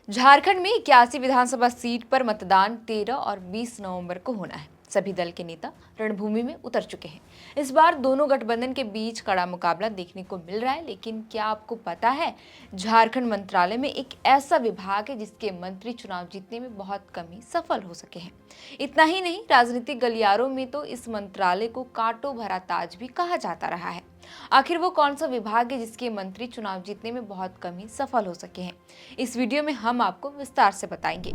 झारखंड में 81 विधानसभा सीट पर मतदान 13 और 20 नवंबर को होना है। सभी दल के नेता रणभूमि में उतर चुके हैं। इस बार दोनों गठबंधन के बीच कड़ा मुकाबला देखने को मिल रहा है। लेकिन क्या आपको पता है, झारखंड मंत्रालय में एक ऐसा विभाग है जिसके मंत्री चुनाव जीतने में बहुत कम ही सफल हो सके हैं। इतना ही नहीं, राजनीतिक गलियारों में तो इस मंत्रालय को कांटों भरा ताज भी कहा जाता रहा है। आखिर वो कौन सा विभाग है जिसके मंत्री चुनाव जीतने में बहुत कम ही सफल हो सके हैं? इस वीडियो में हम आपको विस्तार से बताएंगे।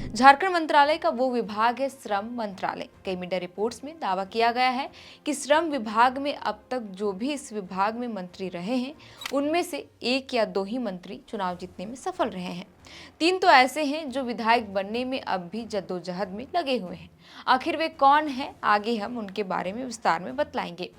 झारखंड मंत्रालय का वो विभाग है श्रम मंत्रालय। कई मीडिया रिपोर्ट्स में दावा किया गया है कि श्रम विभाग में अब तक जो भी इस विभाग में मंत्री रहे हैं, उनमें से 1 या 2 ही मंत्री चुनाव जीतने में सफल रहे हैं। 3 तो ऐसे हैं जो विधायक बनने में अब भी जद्दोजहद में लगे हुए हैं। आखिर वे कौन हैं? आगे हम उनके बारे में विस्तार में बतलाएंगे।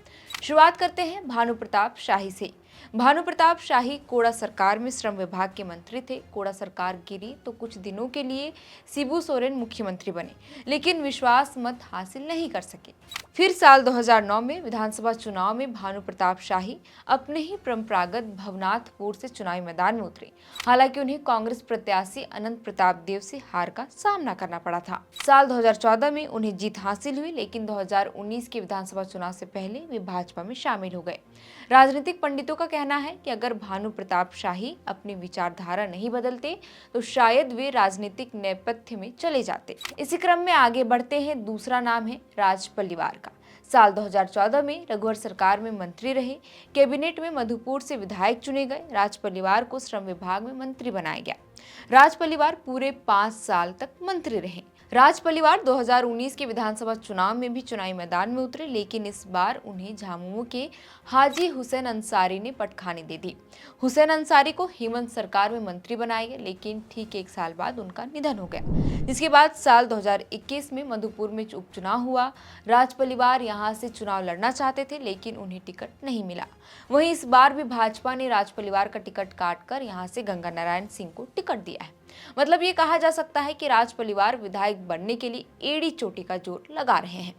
शुरुआत करते हैं भानु प्रताप शाही से। भानु प्रताप शाही कोड़ा सरकार में श्रम विभाग के मंत्री थे। कोड़ा सरकार गिरी तो कुछ दिनों के लिए शिबू सोरेन मुख्यमंत्री बने, लेकिन विश्वास मत हासिल नहीं कर सके। फिर साल 2009 में विधानसभा चुनाव में भानु प्रताप शाही अपने ही परंपरागत भवनाथपुर से चुनावी मैदान में उतरे। हालांकि उन्हें कांग्रेस प्रत्याशी अनंत प्रताप देव से हार का सामना करना पड़ा था। साल 2014 में उन्हें जीत हासिल हुई, लेकिन 2019 के विधानसभा चुनाव से पहले वे भाजपा में शामिल हो गए। राजनीतिक पंडितों का कहना है कि अगर भानु प्रताप शाही अपनी विचारधारा नहीं बदलते तो शायद वे राजनीतिक नेपथ्य में चले जाते। इसी क्रम में आगे बढ़ते हैं। दूसरा नाम है राज पलिवार का। साल 2014 में रघुवर सरकार में मंत्री रहे। कैबिनेट में मधुपुर से विधायक चुने गए। राज पलिवार को श्रम विभाग में मंत्री बनाया गया। राज पलिवार पूरे 5 साल तक मंत्री रहे। राज पलिवार 2019 के विधानसभा चुनाव में भी चुनावी मैदान में उतरे, लेकिन इस बार उन्हें झामुमो के हाजी हुसैन अंसारी ने पटखानी दे दी। हुसैन अंसारी को हेमंत सरकार में मंत्री बनाया गया, लेकिन ठीक 1 साल बाद उनका निधन हो गया। जिसके बाद साल 2021 में मधुपुर में उपचुनाव हुआ। राज पलिवार यहां से चुनाव लड़ना चाहते थे, लेकिन उन्हें टिकट नहीं मिला। वहीं इस बार भी भाजपा ने राज पलिवार का टिकट काटकर यहां से गंगा नारायण सिंह को टिकट दिया है। मतलब ये कहा जा सकता है कि राज पलिवार विधायक बनने के लिए एड़ी चोटी का जोर लगा रहे हैं।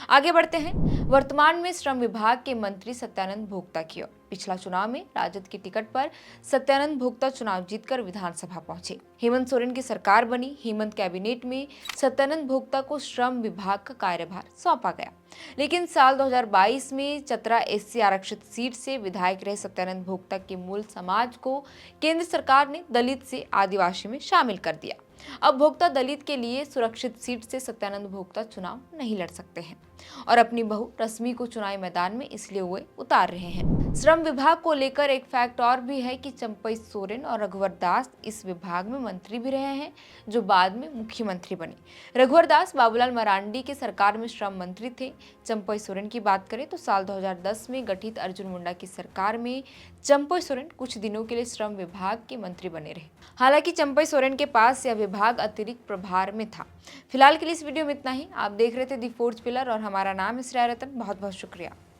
आगे बढ़ते हैं। वर्तमान में श्रम विभाग के मंत्री सत्यानंद भोक्ता की ओर। पिछला चुनाव में राजद के टिकट पर सत्यानंद भोक्ता चुनाव जीतकर विधानसभा पहुंचे। हेमंत सोरेन की सरकार बनी। हेमंत कैबिनेट में सत्यानंद भोक्ता को श्रम विभाग का कार्यभार सौंपा गया, लेकिन साल 2022 में चतरा SC आरक्षित सीट से विधायक रहे सत्यानंद भोक्ता के मूल समाज को केंद्र सरकार ने दलित से आदिवासी में शामिल कर दिया। अब भोक्ता दलित के लिए सुरक्षित सीट से सत्यानंद भोक्ता चुनाव नहीं लड़ सकते हैं और अपनी बहू रश्मि को चुनावी मैदान में इसलिए वे उतार रहे हैं। श्रम विभाग को लेकर एक फैक्ट और भी है कि चंपई सोरेन और रघुवर दास इस विभाग में मंत्री भी रहे हैं, जो बाद में मुख्यमंत्री बने। रघुवर दास बाबूलाल मरांडी के सरकार में श्रम मंत्री थे। चंपई सोरेन की बात करें तो साल 2010 में गठित अर्जुन मुंडा की सरकार में चंपई सोरेन कुछ दिनों के लिए श्रम विभाग के मंत्री बने रहे। हालांकि चंपई सोरेन के पास यह विभाग अतिरिक्त प्रभार में था। फिलहाल के लिए इस वीडियो में इतना ही। आप देख रहे थे दी फोर्थ पिलर और हमारा नाम है श्रेया रतन। बहुत बहुत शुक्रिया।